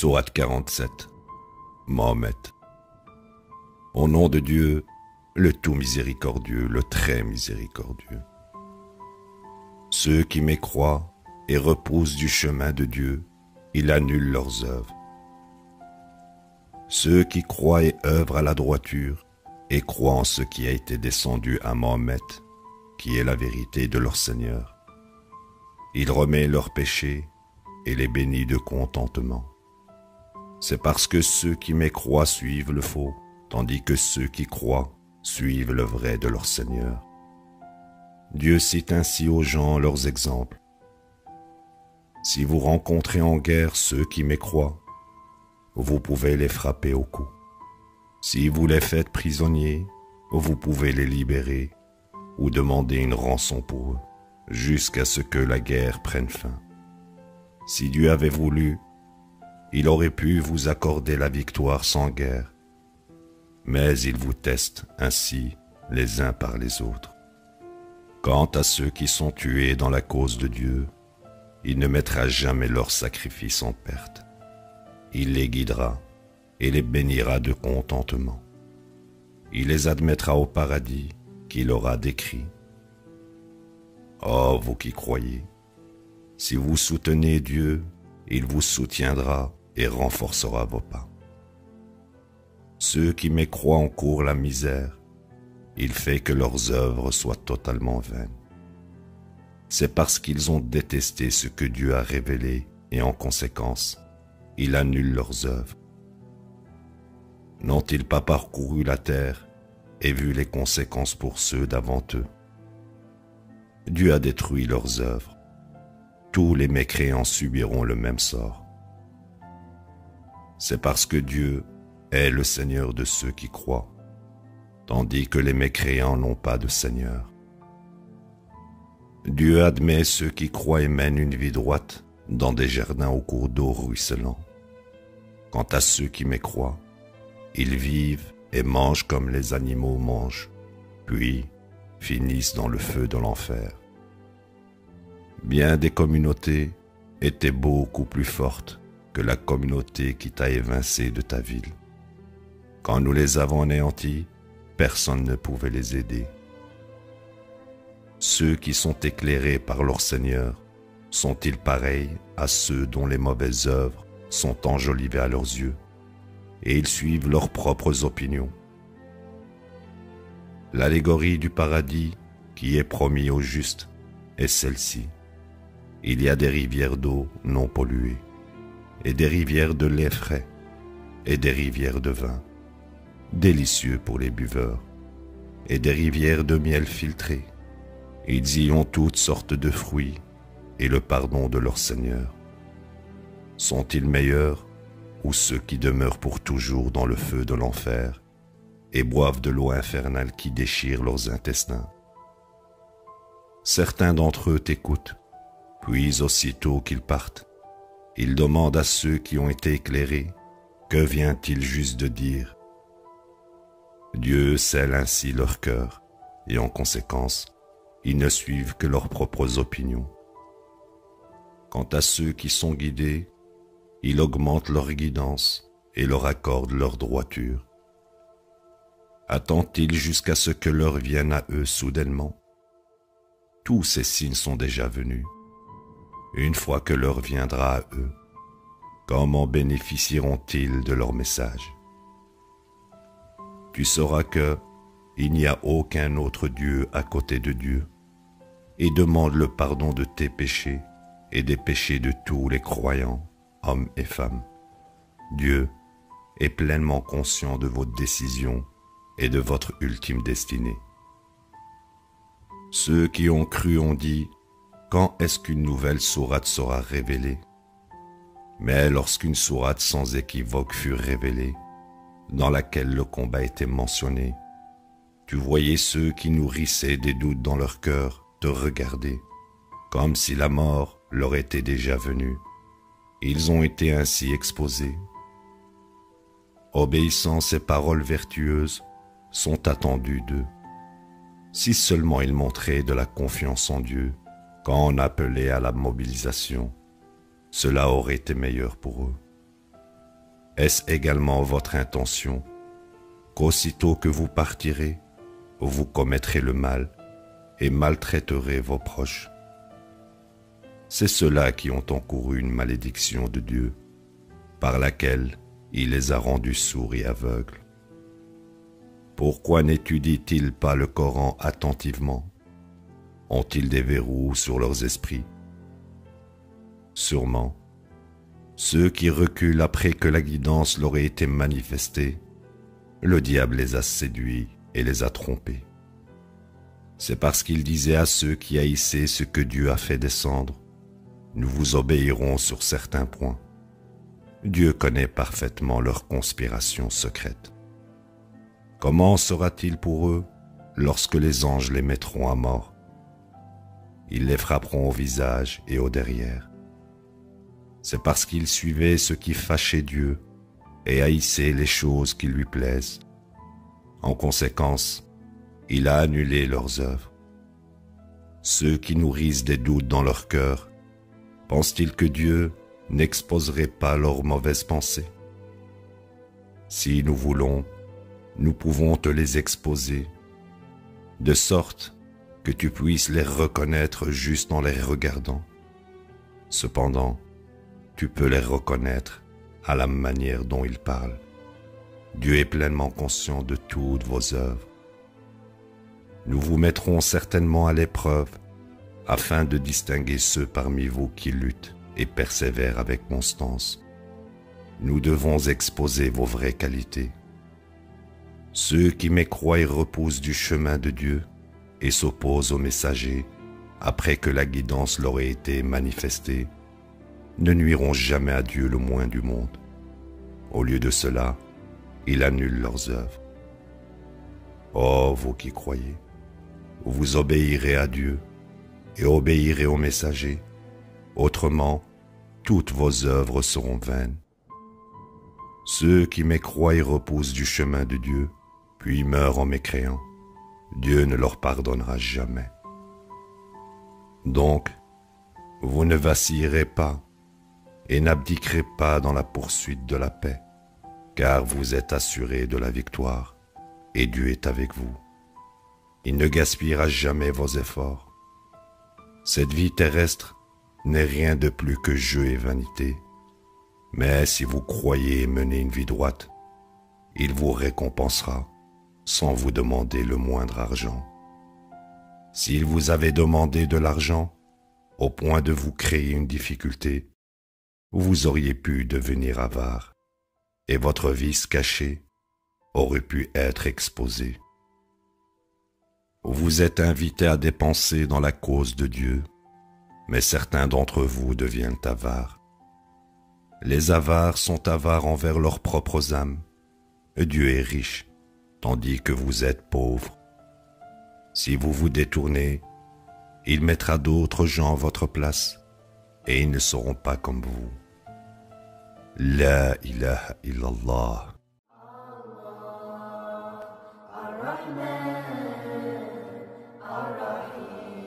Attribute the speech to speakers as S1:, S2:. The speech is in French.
S1: Sourate 47. Mahomet. Au nom de Dieu, le tout miséricordieux, le très miséricordieux. Ceux qui mécroient et repoussent du chemin de Dieu, il annule leurs œuvres. Ceux qui croient et œuvrent à la droiture et croient en ce qui a été descendu à Mahomet, qui est la vérité de leur Seigneur. Il remet leurs péchés et les bénit de contentement. C'est parce que ceux qui mécroient suivent le faux, tandis que ceux qui croient suivent le vrai de leur Seigneur. Dieu cite ainsi aux gens leurs exemples. Si vous rencontrez en guerre ceux qui mécroient, vous pouvez les frapper au cou. Si vous les faites prisonniers, vous pouvez les libérer ou demander une rançon pour eux, jusqu'à ce que la guerre prenne fin. Si Dieu avait voulu, il aurait pu vous accorder la victoire sans guerre, mais il vous teste ainsi les uns par les autres. Quant à ceux qui sont tués dans la cause de Dieu, il ne mettra jamais leur sacrifice en perte. Il les guidera et les bénira de contentement. Il les admettra au paradis qu'il aura décrit. Oh, vous qui croyez, si vous soutenez Dieu, il vous soutiendra et renforcera vos pas. Ceux qui mécroient encourent la misère, il fait que leurs œuvres soient totalement vaines. C'est parce qu'ils ont détesté ce que Dieu a révélé et en conséquence, il annule leurs œuvres. N'ont-ils pas parcouru la terre et vu les conséquences pour ceux d'avant eux? Dieu a détruit leurs œuvres. Tous les mécréants subiront le même sort. C'est parce que Dieu est le Seigneur de ceux qui croient, tandis que les mécréants n'ont pas de Seigneur. Dieu admet ceux qui croient et mènent une vie droite dans des jardins au cours d'eau ruisselants. Quant à ceux qui mécroient, ils vivent et mangent comme les animaux mangent, puis finissent dans le feu de l'enfer. Bien des communautés étaient beaucoup plus fortes que la communauté qui t'a évincé de ta ville. Quand nous les avons anéantis, personne ne pouvait les aider. Ceux qui sont éclairés par leur Seigneur sont-ils pareils à ceux dont les mauvaises œuvres sont enjolivées à leurs yeux et ils suivent leurs propres opinions? L'allégorie du paradis qui est promis aux justes est celle-ci. Il y a des rivières d'eau non polluées, et des rivières de lait frais, et des rivières de vin, délicieux pour les buveurs, et des rivières de miel filtré. Ils y ont toutes sortes de fruits, et le pardon de leur Seigneur. Sont-ils meilleurs, ou ceux qui demeurent pour toujours dans le feu de l'enfer, et boivent de l'eau infernale qui déchire leurs intestins? Certains d'entre eux t'écoutent, puis aussitôt qu'ils partent, ils demandent à ceux qui ont été éclairés, que vient-il juste de dire? Dieu scelle ainsi leur cœur, et en conséquence, ils ne suivent que leurs propres opinions. Quant à ceux qui sont guidés, il augmente leur guidance et leur accorde leur droiture. Attend-il jusqu'à ce que l'heure vienne à eux soudainement? Tous ces signes sont déjà venus. Une fois que l'heure viendra à eux, comment bénéficieront-ils de leur message? Tu sauras que il n'y a aucun autre Dieu à côté de Dieu, et demande le pardon de tes péchés et des péchés de tous les croyants, hommes et femmes. Dieu est pleinement conscient de vos décisions et de votre ultime destinée. Ceux qui ont cru ont dit: quand est-ce qu'une nouvelle sourate sera révélée? Mais lorsqu'une sourate sans équivoque fut révélée, dans laquelle le combat était mentionné, tu voyais ceux qui nourrissaient des doutes dans leur cœur te regarder, comme si la mort leur était déjà venue. Ils ont été ainsi exposés. Obéissance et paroles vertueuses sont attendues d'eux. Si seulement ils montraient de la confiance en Dieu, quand on appelait à la mobilisation, cela aurait été meilleur pour eux. Est-ce également votre intention qu'aussitôt que vous partirez, vous commettrez le mal et maltraiterez vos proches? C'est ceux-là qui ont encouru une malédiction de Dieu, par laquelle il les a rendus sourds et aveugles. Pourquoi n'étudient-ils pas le Coran attentivement? Ont-ils des verrous sur leurs esprits? Sûrement, ceux qui reculent après que la guidance leur ait été manifestée, le diable les a séduits et les a trompés. C'est parce qu'ils disaient à ceux qui haïssaient ce que Dieu a fait descendre: nous vous obéirons sur certains points. Dieu connaît parfaitement leurs conspirations secrètes. Comment sera-t-il pour eux lorsque les anges les mettront à mort? Ils les frapperont au visage et au derrière. C'est parce qu'ils suivaient ce qui fâchait Dieu et haïssaient les choses qui lui plaisent. En conséquence, il a annulé leurs œuvres. Ceux qui nourrissent des doutes dans leur cœur, pensent-ils que Dieu n'exposerait pas leurs mauvaises pensées? Si nous voulons, nous pouvons te les exposer, de sorte que tu puisses les reconnaître juste en les regardant. Cependant, tu peux les reconnaître à la manière dont ils parlent. Dieu est pleinement conscient de toutes vos œuvres. Nous vous mettrons certainement à l'épreuve afin de distinguer ceux parmi vous qui luttent et persévèrent avec constance. Nous devons exposer vos vraies qualités. Ceux qui mécroient et repoussent du chemin de Dieu et s'opposent aux messagers après que la guidance leur ait été manifestée ne nuiront jamais à Dieu le moins du monde. Au lieu de cela, il annule leurs œuvres. Ô vous qui croyez, vous obéirez à Dieu et obéirez aux messagers, autrement, toutes vos œuvres seront vaines. Ceux qui mécroient et repoussent du chemin de Dieu, puis meurent en mécréant, Dieu ne leur pardonnera jamais. Donc, vous ne vacillerez pas et n'abdiquerez pas dans la poursuite de la paix, car vous êtes assurés de la victoire, et Dieu est avec vous. Il ne gaspillera jamais vos efforts. Cette vie terrestre n'est rien de plus que jeu et vanité, mais si vous croyez mener une vie droite, il vous récompensera sans vous demander le moindre argent. S'il vous avait demandé de l'argent, au point de vous créer une difficulté, vous auriez pu devenir avare, et votre vice caché aurait pu être exposé. Vous êtes invités à dépenser dans la cause de Dieu, mais certains d'entre vous deviennent avares. Les avares sont avares envers leurs propres âmes. Dieu est riche, tandis que vous êtes pauvres. Si vous vous détournez, il mettra d'autres gens à votre place, et ils ne seront pas comme vous. La ilaha illallah.
S2: Ar-Rahman, Ar-Rahim,